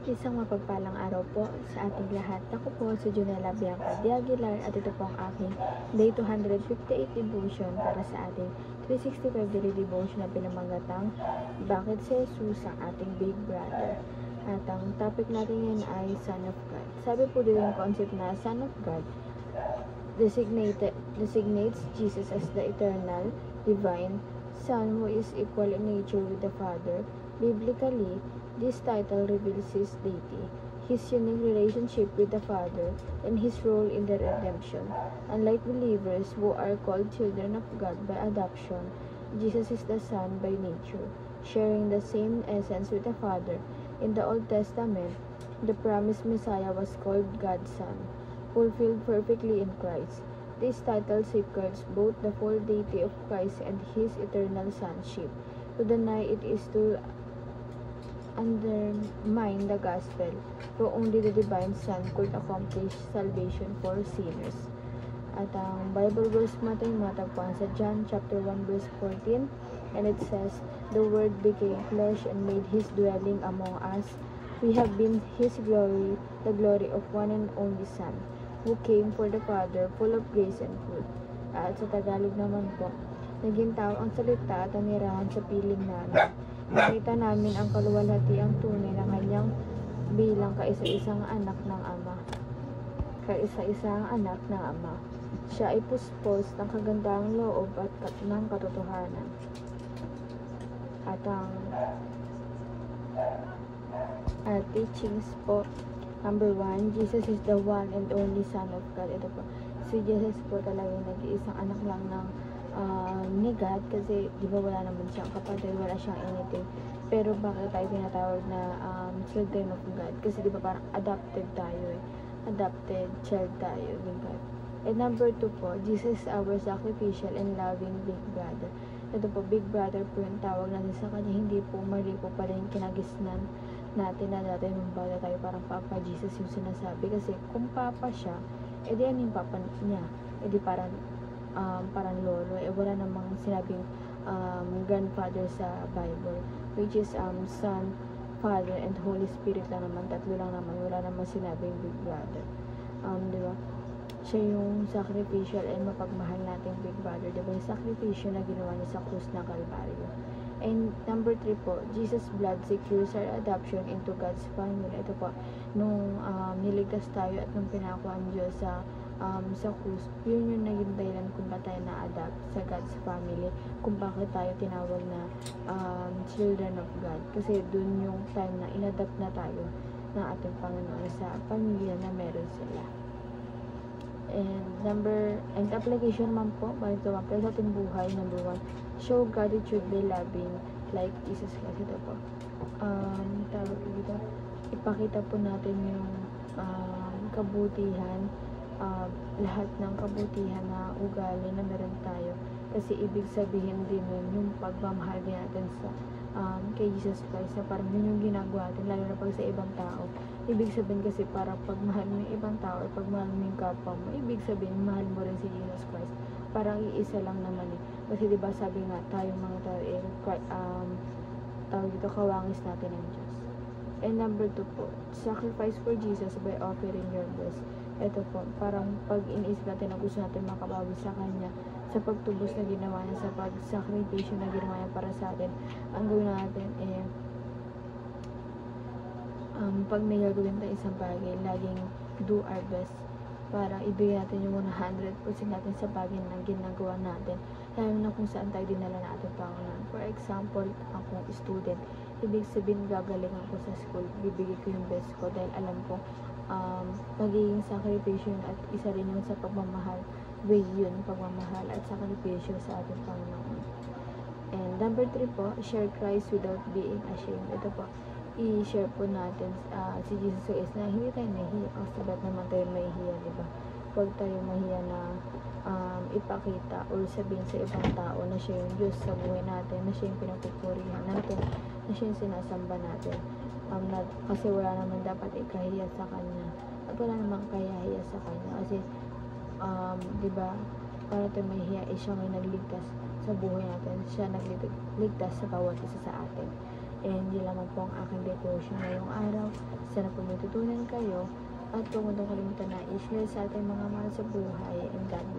Isang mapagpalang araw po sa ating lahat. Ako po si Junella Bianca de Aguilar at ito po ang aking Day 258 devotion para sa ating 365 daily devotion na pinamagatang Bakit si Jesus ang ating Big Brother? At ang topic natin ngayon ay Son of God. Sabi po dito yung concept na Son of God designates Jesus as the eternal, divine Son who is equal in nature with the Father. Biblically, this title reveals his deity, his unique relationship with the Father, and his role in the redemption. Unlike believers who are called children of God by adoption, Jesus is the Son by nature, sharing the same essence with the Father. In the Old Testament, the promised Messiah was called God's Son, fulfilled perfectly in Christ. This title safeguards both the full deity of Christ and his eternal sonship. To deny it is to undermine the gospel, for only the divine Son could accomplish salvation for sinners. At ang Bible verse natin matagpuan sa John chapter 1 verse 14, and it says, "The Word became flesh and made his dwelling among us. We have been his glory, the glory of one and only Son, who came for the Father, full of grace and truth." At sa Tagalog naman po, naging tao ang salita at nanirahan sa piling namin. Nakita namin ang kaluwalhatiang tunay ng kanyang bilang kaisa-isang anak ng Ama. Kaisa-isang anak ng Ama. Siya ay puspos ng kagandahang loob at ng katotohanan. At ang teachings po, number 1, Jesus is the one and only Son of God. Ito po, si Jesus po talagang nag-iisang anak lang ng ni God, kasi di ba wala naman siyang kapatid, wala siyang anything. Pero bakit tayo tinatawag na children of God? Kasi di ba parang adopted tayo adopted child tayo ni God. And number 2 po, Jesus is our sacrificial and loving big brother. Ito po, big brother po yung tawag natin sa kanya. Hindi po mali po pala yung kinagisnan natin na dati nung bata tayo parang Papa Jesus yung sinasabi. Kasi kung Papa siya, edi ano yung Papa niya? Edi parang lolo. Wala namang sinabing grandfather sa Bible, which is Son, Father, and Holy Spirit lang naman. Tatlo lang naman. Wala namang sinabing big brother. Diba? Siya yung sacrificial and mapagmahal nating big brother. Diba? Yung sacrificial na ginawa niya sa krus ng Kalbaryo. And number 3 po, Jesus' blood secures our adoption into God's family. Ito po, nung niligtas tayo at nung pinakuha ang Diyos sa krus, yun yung naging dahilan kung ba't tayo na-adapt sa God's family, kung bakit tayo tinawag na children of God. Kasi dun yung time na inadapt na tayo ng ating Panginoon sa pamilya na meron sila. And application man po, bakit ito para sa ating buhay, number 1, show gratitude by loving like Jesus Christ. Ito po, tawag dito, ipakita po natin yung kabutihan, lahat ng kabutihan na ugali na meron tayo, kasi ibig sabihin din yung pagmamahal din natin sa kay Jesus Christ, na parang yun yung ginagawa natin, lalo na pag sa ibang tao. Ibig sabihin kasi para pagmahal mo yung ibang tao or pagmahal mo yung kapwa mo, ibig sabihin mahal mo rin si Jesus Christ. Parang iisa lang naman kasi diba sabi nga tayo mga tao tawag dito, kawangis natin ng Diyos. And number 2 po, sacrifice for Jesus by offering your best. Ito po, parang pag iniisip natin na gusto natin makabawi sa Kanya, sa pagtubos na ginawa niya, sa pag-sacrifice na ginawa niya para sa atin, ang gawin natin pag may gagawin tayo isang bagay, laging do our best para ibigay natin yung 100% natin sa bagay na ginagawa natin, lalo na kung saan tayo dinala na ating Panginoon. For example, akong student, ibig sabihin gagaling ako sa school, bibigay ko yung best ko dahil alam ko magiging sacrifice at isa rin yun sa pagmamahal, way yun, pagmamahal at sacrifice sa ating Panginoon. And number 3 po, share Christ without being ashamed. Ito po, i-share po natin si Jesus Christ na hindi tayo mahihiya, kasi ba't naman tayo mahihiya, diba? Huwag tayo mahiya na ipakita or sabihin sa ibang tao na siya yung Diyos sa buhay natin, na siya yung pinagpupurihan natin, na siya yung sinasamba natin. Kasi wala naman dapat ikahiya sa Kanya, at wala namang kahiya sa Kanya, kasi diba, para tayo mahihiya, siya may nagligtas sa buhay natin, siya nagligtas sa bawat isa sa atin. And yun lamang po ang aking devotion ngayong araw sa sana po may tutunan kayo. At huwag mo kalimutan na i-share sa ating mga mahal sa buhay. And God bless.